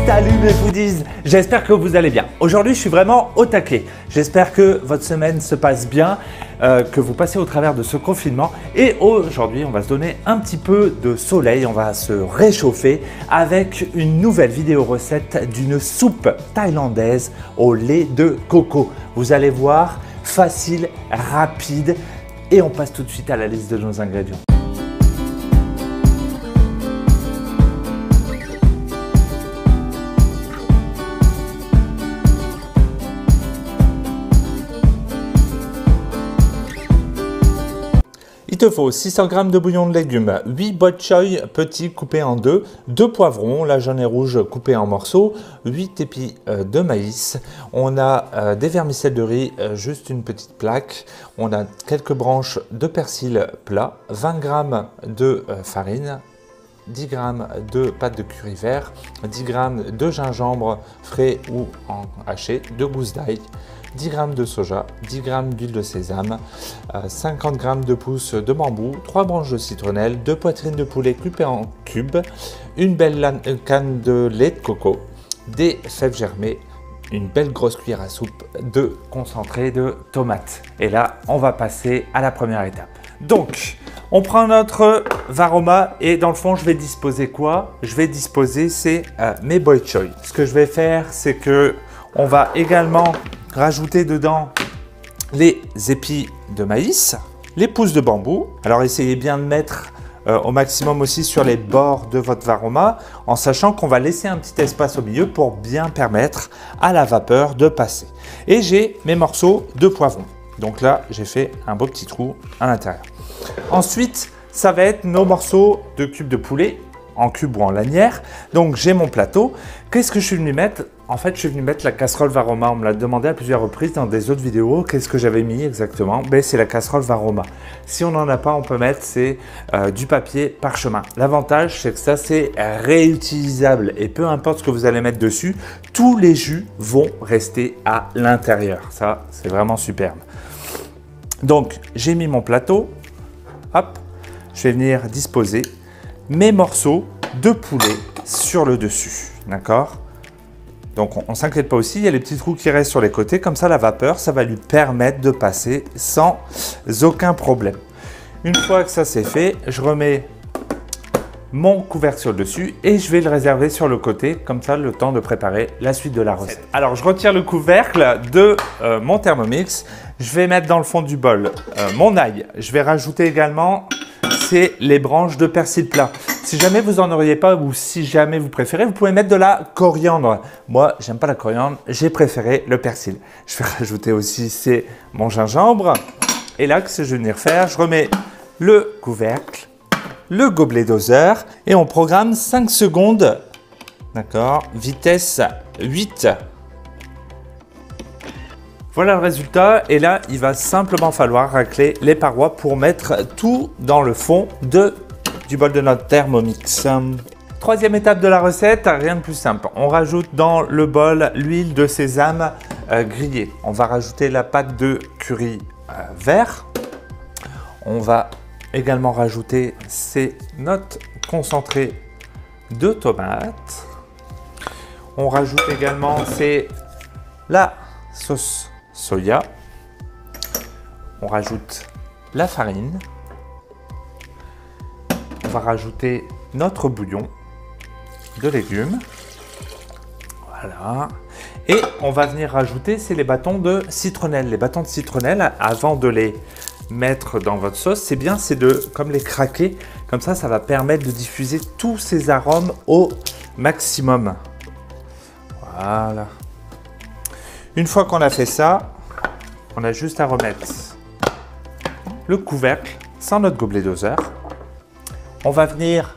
Salut mes foodies, j'espère que vous allez bien. Aujourd'hui, je suis vraiment au taquet. J'espère que votre semaine se passe bien, que vous passez au travers de ce confinement. Et aujourd'hui, on va se donner un petit peu de soleil, on va se réchauffer avec une nouvelle vidéo recette d'une soupe thaïlandaise au lait de coco. Vous allez voir, facile, rapide. Et on passe tout de suite à la liste de nos ingrédients. Il te faut 600 g de bouillon de légumes, 8 bok choy petits coupés en deux, 2 poivrons, la jaune et rouge coupés en morceaux, 8 épis de maïs, on a des vermicelles de riz, juste une petite plaque, on a quelques branches de persil plat, 20 g de farine, 10 g de pâte de curry vert, 10 g de gingembre frais ou haché, 2 gousses d'ail, 10 g de soja, 10 g d'huile de sésame, 50 g de pousses de bambou, 3 branches de citronnelle, 2 poitrines de poulet coupées en cubes, une belle canne de lait de coco, des fèves germées, une belle grosse cuillère à soupe de concentré de tomates. Et là, on va passer à la première étape. Donc, on prend notre varoma et dans le fond, je vais disposer quoi? Je vais disposer mes bok choy. Ce que je vais faire, c'est que on va également rajouter dedans les épis de maïs, les pousses de bambou. Alors essayez bien de mettre au maximum aussi sur les bords de votre varoma, en sachant qu'on va laisser un petit espace au milieu pour bien permettre à la vapeur de passer. Et j'ai mes morceaux de poivrons. Donc là, j'ai fait un beau petit trou à l'intérieur. Ensuite, ça va être nos morceaux de cubes de poulet, en cube ou en lanière. Donc j'ai mon plateau. Qu'est-ce que je suis venu mettre? En fait, je suis venu mettre la casserole varoma. On me l'a demandé à plusieurs reprises dans des autres vidéos. Qu'est-ce que j'avais mis exactement? Ben, c'est la casserole varoma. Si on n'en a pas, on peut mettre du papier parchemin. L'avantage, c'est que ça, c'est réutilisable. Et peu importe ce que vous allez mettre dessus, tous les jus vont rester à l'intérieur. Ça, c'est vraiment superbe. Donc, j'ai mis mon plateau. Hop, je vais venir disposer mes morceaux de poulet sur le dessus. D'accord? Donc, on ne s'inquiète pas aussi, il y a les petits trous qui restent sur les côtés. Comme ça, la vapeur, ça va lui permettre de passer sans aucun problème. Une fois que ça c'est fait, je remets mon couvercle sur le dessus et je vais le réserver sur le côté. Comme ça, le temps de préparer la suite de la recette. Alors, je retire le couvercle de mon Thermomix. Je vais mettre dans le fond du bol mon ail. Je vais rajouter également les branches de persil plat. Si jamais vous n'en auriez pas ou si jamais vous préférez, vous pouvez mettre de la coriandre. Moi, j'aime pas la coriandre, j'ai préféré le persil. Je vais rajouter aussi mon gingembre. Et là, que je vais venir faire, je remets le couvercle, le gobelet doseur et on programme 5 secondes. D'accord, vitesse 8. Voilà le résultat et là, il va simplement falloir racler les parois pour mettre tout dans le fond du bol de notre Thermomix. Troisième étape de la recette, rien de plus simple. On rajoute dans le bol l'huile de sésame grillée. On va rajouter la pâte de curry vert. On va également rajouter notre concentré de tomates. On rajoute également la sauce soya. On rajoute la farine. On va rajouter notre bouillon de légumes. Voilà. Et on va venir rajouter les bâtons de citronnelle. Les bâtons de citronnelle, avant de les mettre dans votre sauce, c'est bien, c'est de comme les craquer. Comme ça, ça va permettre de diffuser tous ces arômes au maximum. Voilà. Une fois qu'on a fait ça, on a juste à remettre le couvercle sans notre gobelet doseur. On va venir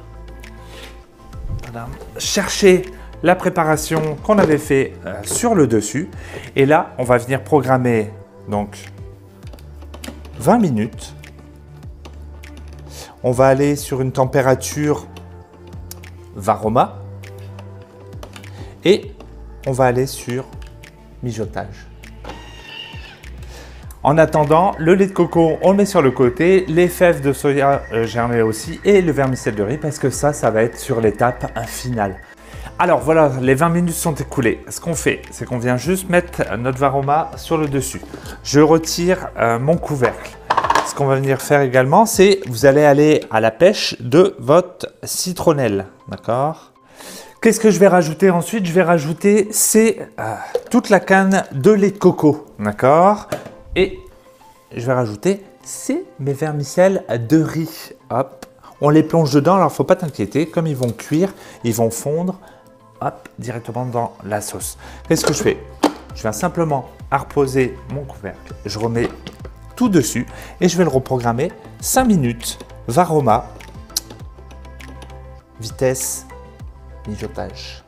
chercher la préparation qu'on avait fait sur le dessus. Et là, on va venir programmer donc 20 minutes. On va aller sur une température varoma. Et on va aller sur mijotage. En attendant, le lait de coco, on le met sur le côté, les fèves de soya germées aussi et le vermicelle de riz parce que ça va être sur l'étape finale. Alors voilà, les 20 minutes sont écoulées. Ce qu'on fait, c'est qu'on vient juste mettre notre Varoma sur le dessus. Je retire mon couvercle. Ce qu'on va venir faire également, c'est vous allez aller à la pêche de votre citronnelle. D'accord? Qu'est-ce que je vais rajouter ensuite? Je vais rajouter toute la canne de lait de coco. D'accord? Et je vais rajouter mes vermicelles de riz. Hop, on les plonge dedans. Alors, il ne faut pas t'inquiéter. Comme ils vont cuire, ils vont fondre hop, directement dans la sauce. Qu'est-ce que je fais? Je viens simplement reposer mon couvercle. Je remets tout dessus et je vais le reprogrammer 5 minutes. Varoma, vitesse, mijotage.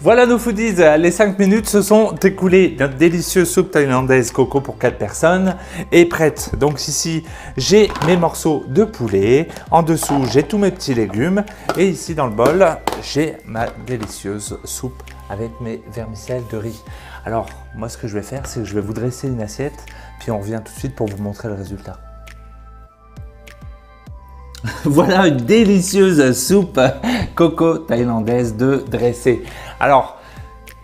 Voilà nos foodies, les 5 minutes se sont écoulées. Notre délicieuse soupe thaïlandaise coco pour 4 personnes est prête. Donc ici, j'ai mes morceaux de poulet. En dessous, j'ai tous mes petits légumes. Et ici, dans le bol, j'ai ma délicieuse soupe avec mes vermicelles de riz. Alors, moi, ce que je vais faire, c'est que je vais vous dresser une assiette. Puis on revient tout de suite pour vous montrer le résultat. Voilà une délicieuse soupe coco thaïlandaise de dressé. Alors,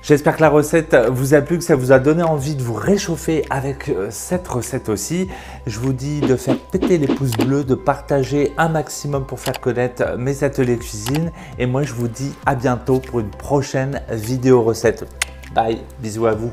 j'espère que la recette vous a plu, que ça vous a donné envie de vous réchauffer avec cette recette aussi. Je vous dis de faire péter les pouces bleus, de partager un maximum pour faire connaître mes ateliers cuisine. Et moi, je vous dis à bientôt pour une prochaine vidéo recette. Bye, bisous à vous.